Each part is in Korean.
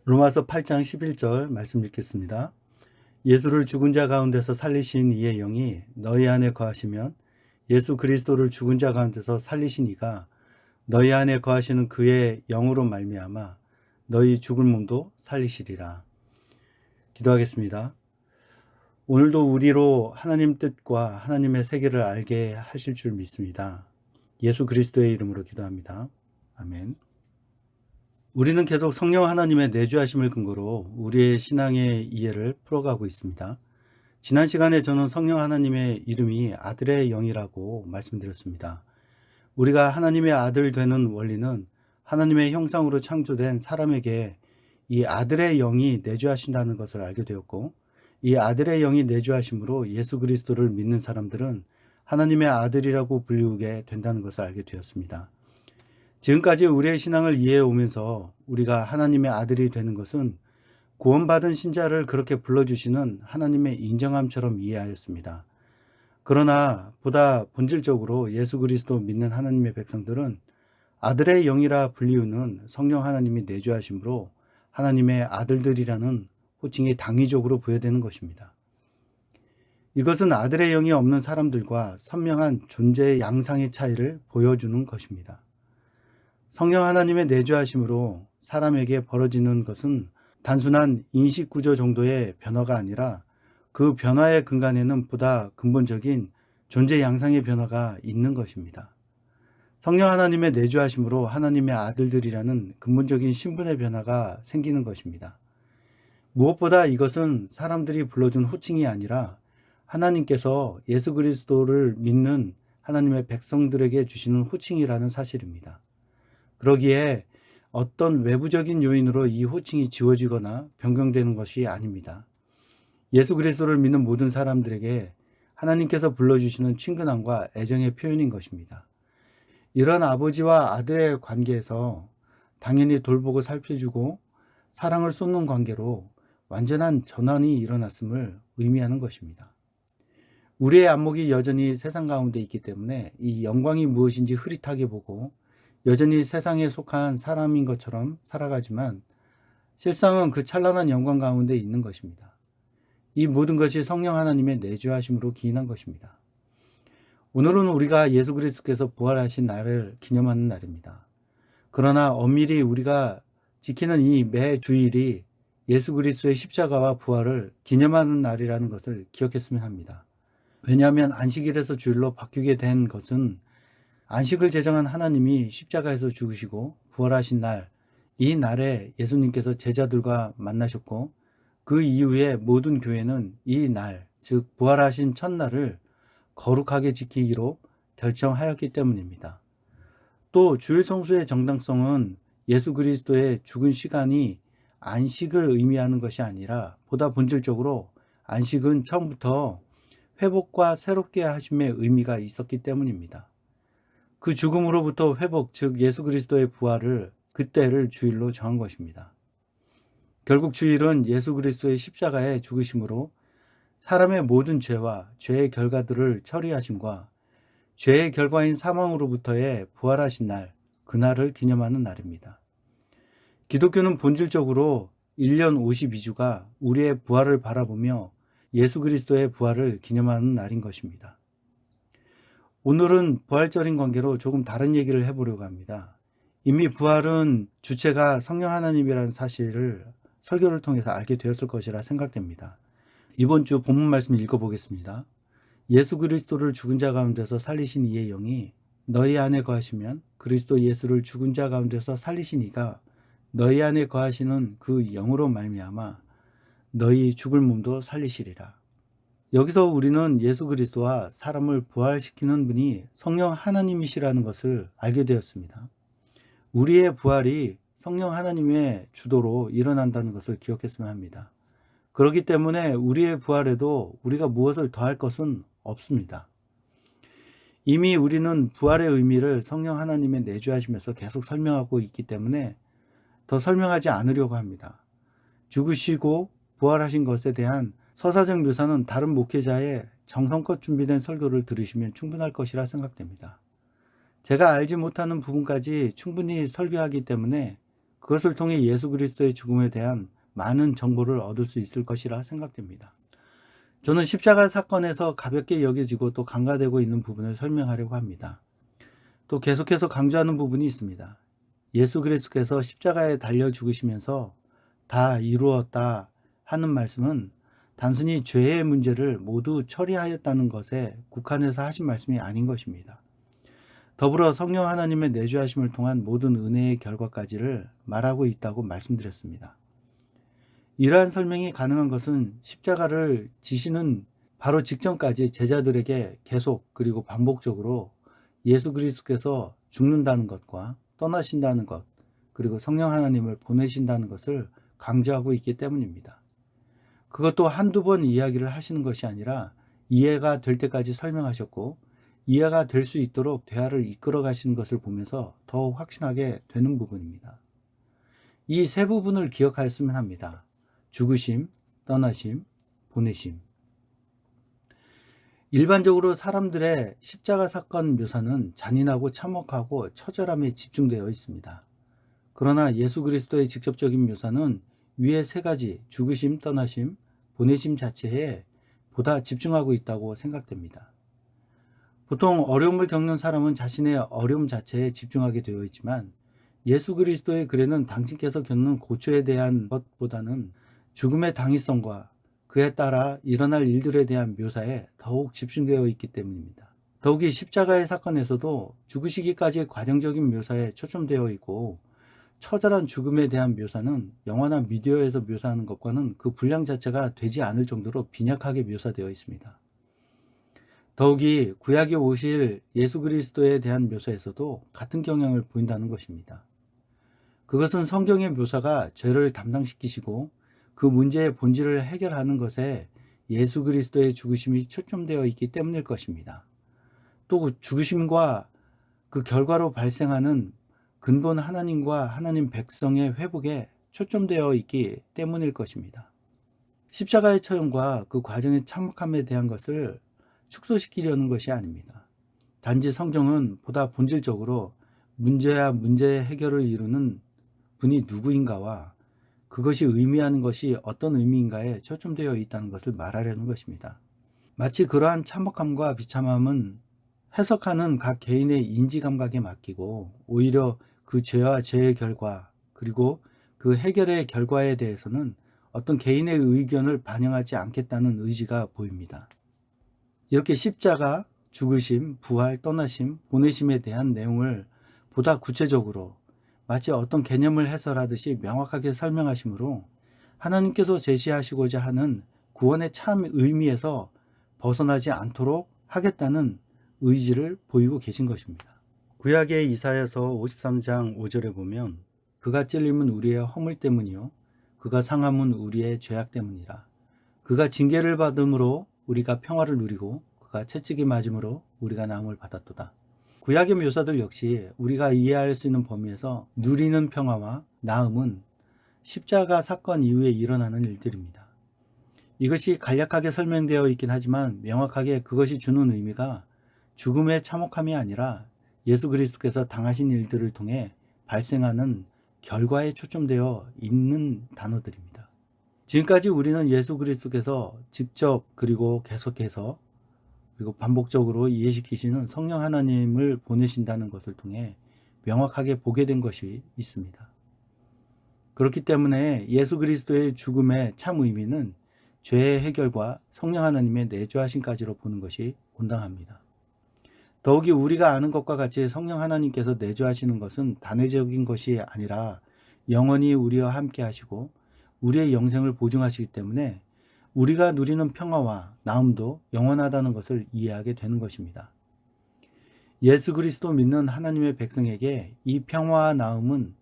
로마서 8장 11절 말씀 읽겠습니다. 예수를 죽은 자 가운데서 살리신 이의 영이 너희 안에 거하시면 예수 그리스도를 죽은 자 가운데서 살리신 이가 너희 안에 거하시는 그의 영으로 말미암아 너희 죽을 몸도 살리시리라. 기도하겠습니다. 오늘도 우리로 하나님 뜻과 하나님의 세계를 알게 하실 줄 믿습니다. 예수 그리스도의 이름으로 기도합니다. 아멘. 우리는 계속 성령 하나님의 내주하심을 근거로 우리의 신앙의 이해를 풀어가고 있습니다. 지난 시간에 저는 성령 하나님의 이름이 아들의 영이라고 말씀드렸습니다. 우리가 하나님의 아들 되는 원리는 하나님의 형상으로 창조된 사람에게 이 아들의 영이 내주하신다는 것을 알게 되었고, 이 아들의 영이 내주하심으로 예수 그리스도를 믿는 사람들은 하나님의 아들이라고 불리우게 된다는 것을 알게 되었습니다. 지금까지 우리의 신앙을 이해해 오면서 우리가 하나님의 아들이 되는 것은 구원받은 신자를 그렇게 불러주시는 하나님의 인정함처럼 이해하였습니다. 그러나 보다 본질적으로 예수 그리스도 믿는 하나님의 백성들은 아들의 영이라 불리우는 성령 하나님이 내주하심으로 하나님의 아들들이라는 호칭이 당위적으로 부여되는 것입니다. 이것은 아들의 영이 없는 사람들과 선명한 존재의 양상의 차이를 보여주는 것입니다. 성령 하나님의 내주하심으로 사람에게 벌어지는 것은 단순한 인식구조 정도의 변화가 아니라 그 변화의 근간에는 보다 근본적인 존재 양상의 변화가 있는 것입니다. 성령 하나님의 내주하심으로 하나님의 아들들이라는 근본적인 신분의 변화가 생기는 것입니다. 무엇보다 이것은 사람들이 불러준 호칭이 아니라 하나님께서 예수 그리스도를 믿는 하나님의 백성들에게 주시는 호칭이라는 사실입니다. 그러기에 어떤 외부적인 요인으로 이 호칭이 지워지거나 변경되는 것이 아닙니다. 예수 그리스도를 믿는 모든 사람들에게 하나님께서 불러주시는 친근함과 애정의 표현인 것입니다. 이런 아버지와 아들의 관계에서 당연히 돌보고 살펴주고 사랑을 쏟는 관계로 완전한 전환이 일어났음을 의미하는 것입니다. 우리의 안목이 여전히 세상 가운데 있기 때문에 이 영광이 무엇인지 흐릿하게 보고 여전히 세상에 속한 사람인 것처럼 살아가지만 실상은 그 찬란한 영광 가운데 있는 것입니다. 이 모든 것이 성령 하나님의 내주하심으로 기인한 것입니다. 오늘은 우리가 예수 그리스도께서 부활하신 날을 기념하는 날입니다. 그러나 엄밀히 우리가 지키는 이 매 주일이 예수 그리스도의 십자가와 부활을 기념하는 날이라는 것을 기억했으면 합니다. 왜냐하면 안식일에서 주일로 바뀌게 된 것은 안식을 제정한 하나님이 십자가에서 죽으시고 부활하신 날, 이 날에 예수님께서 제자들과 만나셨고 그 이후에 모든 교회는 이 날, 즉 부활하신 첫날을 거룩하게 지키기로 결정하였기 때문입니다. 또 주일 성수의 정당성은 예수 그리스도의 죽은 시간이 안식을 의미하는 것이 아니라 보다 본질적으로 안식은 처음부터 회복과 새롭게 하심의 의미가 있었기 때문입니다. 그 죽음으로부터 회복, 즉 예수 그리스도의 부활을 그때를 주일로 정한 것입니다. 결국 주일은 예수 그리스도의 십자가의 죽으심으로 사람의 모든 죄와 죄의 결과들을 처리하심과 죄의 결과인 사망으로부터의 부활하신 날, 그날을 기념하는 날입니다. 기독교는 본질적으로 1년 52주가 우리의 부활을 바라보며 예수 그리스도의 부활을 기념하는 날인 것입니다. 오늘은 부활절인 관계로 조금 다른 얘기를 해보려고 합니다. 이미 부활은 주체가 성령 하나님이라는 사실을 설교를 통해서 알게 되었을 것이라 생각됩니다. 이번 주 본문 말씀 읽어보겠습니다. 예수 그리스도를 죽은 자 가운데서 살리신 이의 영이 너희 안에 거하시면 그리스도 예수를 죽은 자 가운데서 살리신 이가 너희 안에 거하시는 그 영으로 말미암아 너희 죽을 몸도 살리시리라. 여기서 우리는 예수 그리스도와 사람을 부활시키는 분이 성령 하나님이시라는 것을 알게 되었습니다. 우리의 부활이 성령 하나님의 주도로 일어난다는 것을 기억했으면 합니다. 그렇기 때문에 우리의 부활에도 우리가 무엇을 더할 것은 없습니다. 이미 우리는 부활의 의미를 성령 하나님의 내주하시면서 계속 설명하고 있기 때문에 더 설명하지 않으려고 합니다. 죽으시고 부활하신 것에 대한 서사적 묘사는 다른 목회자의 정성껏 준비된 설교를 들으시면 충분할 것이라 생각됩니다. 제가 알지 못하는 부분까지 충분히 설교하기 때문에 그것을 통해 예수 그리스도의 죽음에 대한 많은 정보를 얻을 수 있을 것이라 생각됩니다. 저는 십자가 사건에서 가볍게 여겨지고 또 간과되고 있는 부분을 설명하려고 합니다. 또 계속해서 강조하는 부분이 있습니다. 예수 그리스도께서 십자가에 달려 죽으시면서 다 이루었다 하는 말씀은 단순히 죄의 문제를 모두 처리하였다는 것에 국한해서 하신 말씀이 아닌 것입니다. 더불어 성령 하나님의 내주하심을 통한 모든 은혜의 결과까지를 말하고 있다고 말씀드렸습니다. 이러한 설명이 가능한 것은 십자가를 지시는 바로 직전까지 제자들에게 계속 그리고 반복적으로 예수 그리스도께서 죽는다는 것과 떠나신다는 것, 그리고 성령 하나님을 보내신다는 것을 강조하고 있기 때문입니다. 그것도 한두 번 이야기를 하시는 것이 아니라 이해가 될 때까지 설명하셨고, 이해가 될 수 있도록 대화를 이끌어 가시는 것을 보면서 더욱 확신하게 되는 부분입니다. 이 세 부분을 기억하였으면 합니다. 죽으심, 떠나심, 보내심. 일반적으로 사람들의 십자가 사건 묘사는 잔인하고 참혹하고 처절함에 집중되어 있습니다. 그러나 예수 그리스도의 직접적인 묘사는 위의 세 가지 죽으심, 떠나심, 보내심 자체에 보다 집중하고 있다고 생각됩니다. 보통 어려움을 겪는 사람은 자신의 어려움 자체에 집중하게 되어 있지만 예수 그리스도의 글에는 당신께서 겪는 고초에 대한 것보다는 죽음의 당위성과 그에 따라 일어날 일들에 대한 묘사에 더욱 집중되어 있기 때문입니다. 더욱이 십자가의 사건에서도 죽으시기까지의 과정적인 묘사에 초점되어 있고, 처절한 죽음에 대한 묘사는 영화나 미디어에서 묘사하는 것과는 그 분량 자체가 되지 않을 정도로 빈약하게 묘사되어 있습니다. 더욱이 구약에 오실 예수 그리스도에 대한 묘사에서도 같은 경향을 보인다는 것입니다. 그것은 성경의 묘사가 죄를 담당시키시고 그 문제의 본질을 해결하는 것에 예수 그리스도의 죽으심이 초점되어 있기 때문일 것입니다. 또 죽으심과 그 결과로 발생하는 근본 하나님과 하나님 백성의 회복에 초점되어 있기 때문일 것입니다. 십자가의 처형과 그 과정의 참혹함에 대한 것을 축소시키려는 것이 아닙니다. 단지 성경은 보다 본질적으로 문제와 문제의 해결을 이루는 분이 누구인가와 그것이 의미하는 것이 어떤 의미인가에 초점되어 있다는 것을 말하려는 것입니다. 마치 그러한 참혹함과 비참함은 해석하는 각 개인의 인지 감각에 맡기고 오히려 그 죄와 죄의 결과 그리고 그 해결의 결과에 대해서는 어떤 개인의 의견을 반영하지 않겠다는 의지가 보입니다. 이렇게 십자가, 죽으심, 부활, 떠나심, 보내심에 대한 내용을 보다 구체적으로 마치 어떤 개념을 해설하듯이 명확하게 설명하시므로 하나님께서 제시하시고자 하는 구원의 참 의미에서 벗어나지 않도록 하겠다는 의지를 보이고 계신 것입니다. 구약의 이사야서 53장 5절에 보면 그가 찔림은 우리의 허물 때문이요 그가 상함은 우리의 죄악 때문이라. 그가 징계를 받음으로 우리가 평화를 누리고 그가 채찍이 맞음으로 우리가 나음을 받았도다. 구약의 묘사들 역시 우리가 이해할 수 있는 범위에서 누리는 평화와 나음은 십자가 사건 이후에 일어나는 일들입니다. 이것이 간략하게 설명되어 있긴 하지만 명확하게 그것이 주는 의미가 죽음의 참혹함이 아니라 예수 그리스도께서 당하신 일들을 통해 발생하는 결과에 초점되어 있는 단어들입니다. 지금까지 우리는 예수 그리스도께서 직접 그리고 계속해서 그리고 반복적으로 이해시키시는 성령 하나님을 보내신다는 것을 통해 명확하게 보게 된 것이 있습니다. 그렇기 때문에 예수 그리스도의 죽음의 참 의미는 죄의 해결과 성령 하나님의 내주하심까지로 보는 것이 온당합니다. 더욱이 우리가 아는 것과 같이 성령 하나님께서 내주하시는 것은 단회적인 것이 아니라 영원히 우리와 함께 하시고 우리의 영생을 보증하시기 때문에 우리가 누리는 평화와 나음도 영원하다는 것을 이해하게 되는 것입니다. 예수 그리스도 믿는 하나님의 백성에게 이 평화와 나음은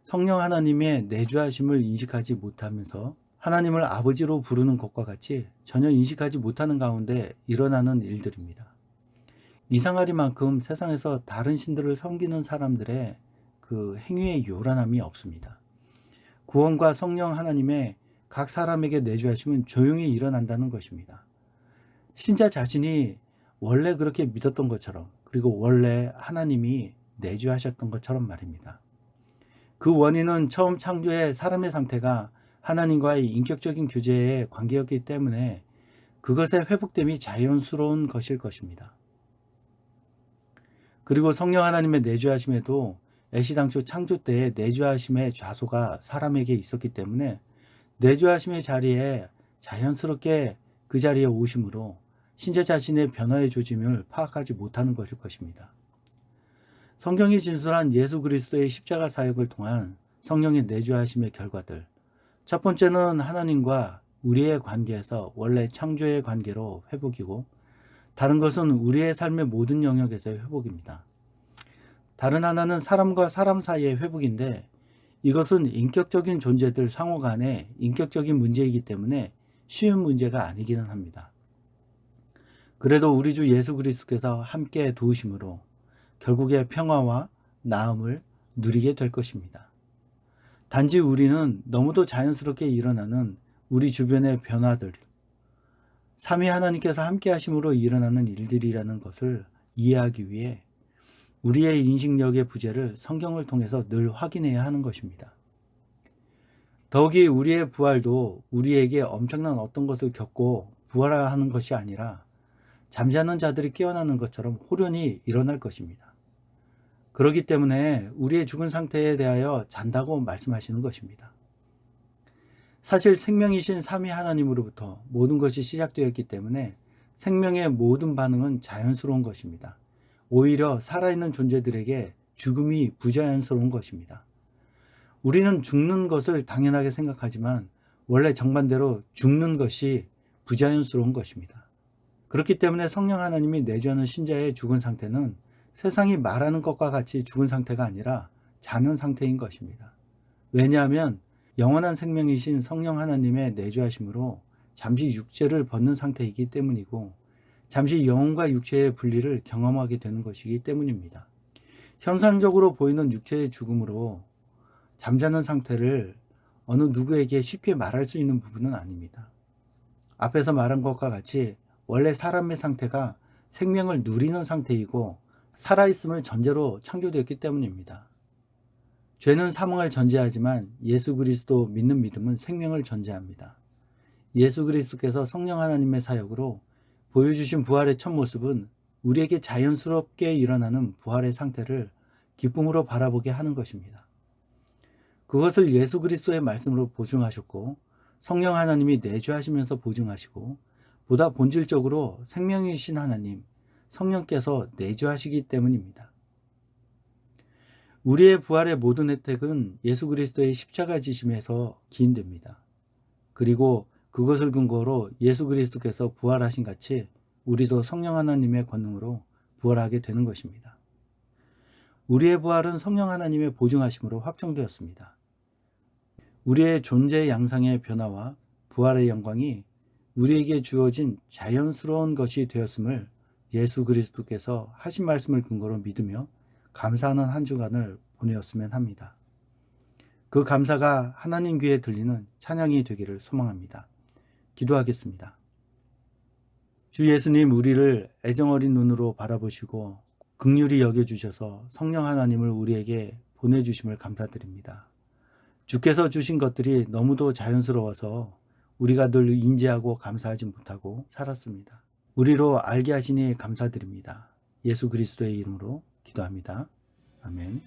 성령 하나님의 내주하심을 인식하지 못하면서 하나님을 아버지로 부르는 것과 같이 전혀 인식하지 못하는 가운데 일어나는 일들입니다. 이상하리만큼 세상에서 다른 신들을 섬기는 사람들의 그 행위의 요란함이 없습니다. 구원과 성령 하나님의 각 사람에게 내주하심은 조용히 일어난다는 것입니다. 신자 자신이 원래 그렇게 믿었던 것처럼 그리고 원래 하나님이 내주하셨던 것처럼 말입니다. 그 원인은 처음 창조의 사람의 상태가 하나님과의 인격적인 교제의 관계였기 때문에 그것의 회복됨이 자연스러운 것일 것입니다. 그리고 성령 하나님의 내주하심에도 애시당초 창조 때의 내주하심의 좌소가 사람에게 있었기 때문에 내주하심의 자리에 자연스럽게 그 자리에 오심으로 신자 자신의 변화의 조짐을 파악하지 못하는 것일 것입니다. 성경이 진술한 예수 그리스도의 십자가 사역을 통한 성령의 내주하심의 결과들. 첫 번째는 하나님과 우리의 관계에서 원래 창조의 관계로 회복이고, 다른 것은 우리의 삶의 모든 영역에서의 회복입니다. 다른 하나는 사람과 사람 사이의 회복인데, 이것은 인격적인 존재들 상호 간의 인격적인 문제이기 때문에 쉬운 문제가 아니기는 합니다. 그래도 우리 주 예수 그리스도께서 함께 도우심으로 결국에 평화와 나음을 누리게 될 것입니다. 단지 우리는 너무도 자연스럽게 일어나는 우리 주변의 변화들, 삼위 하나님께서 함께 하심으로 일어나는 일들이라는 것을 이해하기 위해 우리의 인식력의 부재를 성경을 통해서 늘 확인해야 하는 것입니다. 더욱이 우리의 부활도 우리에게 엄청난 어떤 것을 겪고 부활하는 것이 아니라 잠자는 자들이 깨어나는 것처럼 호련히 일어날 것입니다. 그렇기 때문에 우리의 죽은 상태에 대하여 잔다고 말씀하시는 것입니다. 사실 생명이신 삼위 하나님으로부터 모든 것이 시작되었기 때문에 생명의 모든 반응은 자연스러운 것입니다. 오히려 살아있는 존재들에게 죽음이 부자연스러운 것입니다. 우리는 죽는 것을 당연하게 생각하지만 원래 정반대로 죽는 것이 부자연스러운 것입니다. 그렇기 때문에 성령 하나님이 내주하는 신자의 죽은 상태는 세상이 말하는 것과 같이 죽은 상태가 아니라 자는 상태인 것입니다. 왜냐하면 영원한 생명이신 성령 하나님의 내주하심으로 잠시 육체를 벗는 상태이기 때문이고, 잠시 영혼과 육체의 분리를 경험하게 되는 것이기 때문입니다. 현상적으로 보이는 육체의 죽음으로 잠자는 상태를 어느 누구에게 쉽게 말할 수 있는 부분은 아닙니다. 앞에서 말한 것과 같이 원래 사람의 상태가 생명을 누리는 상태이고 살아있음을 전제로 창조되었기 때문입니다. 죄는 사망을 전제하지만 예수 그리스도 믿는 믿음은 생명을 전제합니다. 예수 그리스도께서 성령 하나님의 사역으로 보여주신 부활의 첫 모습은 우리에게 자연스럽게 일어나는 부활의 상태를 기쁨으로 바라보게 하는 것입니다. 그것을 예수 그리스도의 말씀으로 보증하셨고 성령 하나님이 내주하시면서 보증하시고, 보다 본질적으로 생명이신 하나님, 성령께서 내주하시기 때문입니다. 우리의 부활의 모든 혜택은 예수 그리스도의 십자가 지심에서 기인됩니다. 그리고 그것을 근거로 예수 그리스도께서 부활하신 같이 우리도 성령 하나님의 권능으로 부활하게 되는 것입니다. 우리의 부활은 성령 하나님의 보증하심으로 확정되었습니다. 우리의 존재 양상의 변화와 부활의 영광이 우리에게 주어진 자연스러운 것이 되었음을 예수 그리스도께서 하신 말씀을 근거로 믿으며 감사하는 한 주간을 보내었으면 합니다. 그 감사가 하나님 귀에 들리는 찬양이 되기를 소망합니다. 기도하겠습니다. 주 예수님, 우리를 애정어린 눈으로 바라보시고 긍휼히 여겨주셔서 성령 하나님을 우리에게 보내주심을 감사드립니다. 주께서 주신 것들이 너무도 자연스러워서 우리가 늘 인지하고 감사하지 못하고 살았습니다. 우리로 알게 하시니 감사드립니다. 예수 그리스도의 이름으로 기도합니다. 아멘.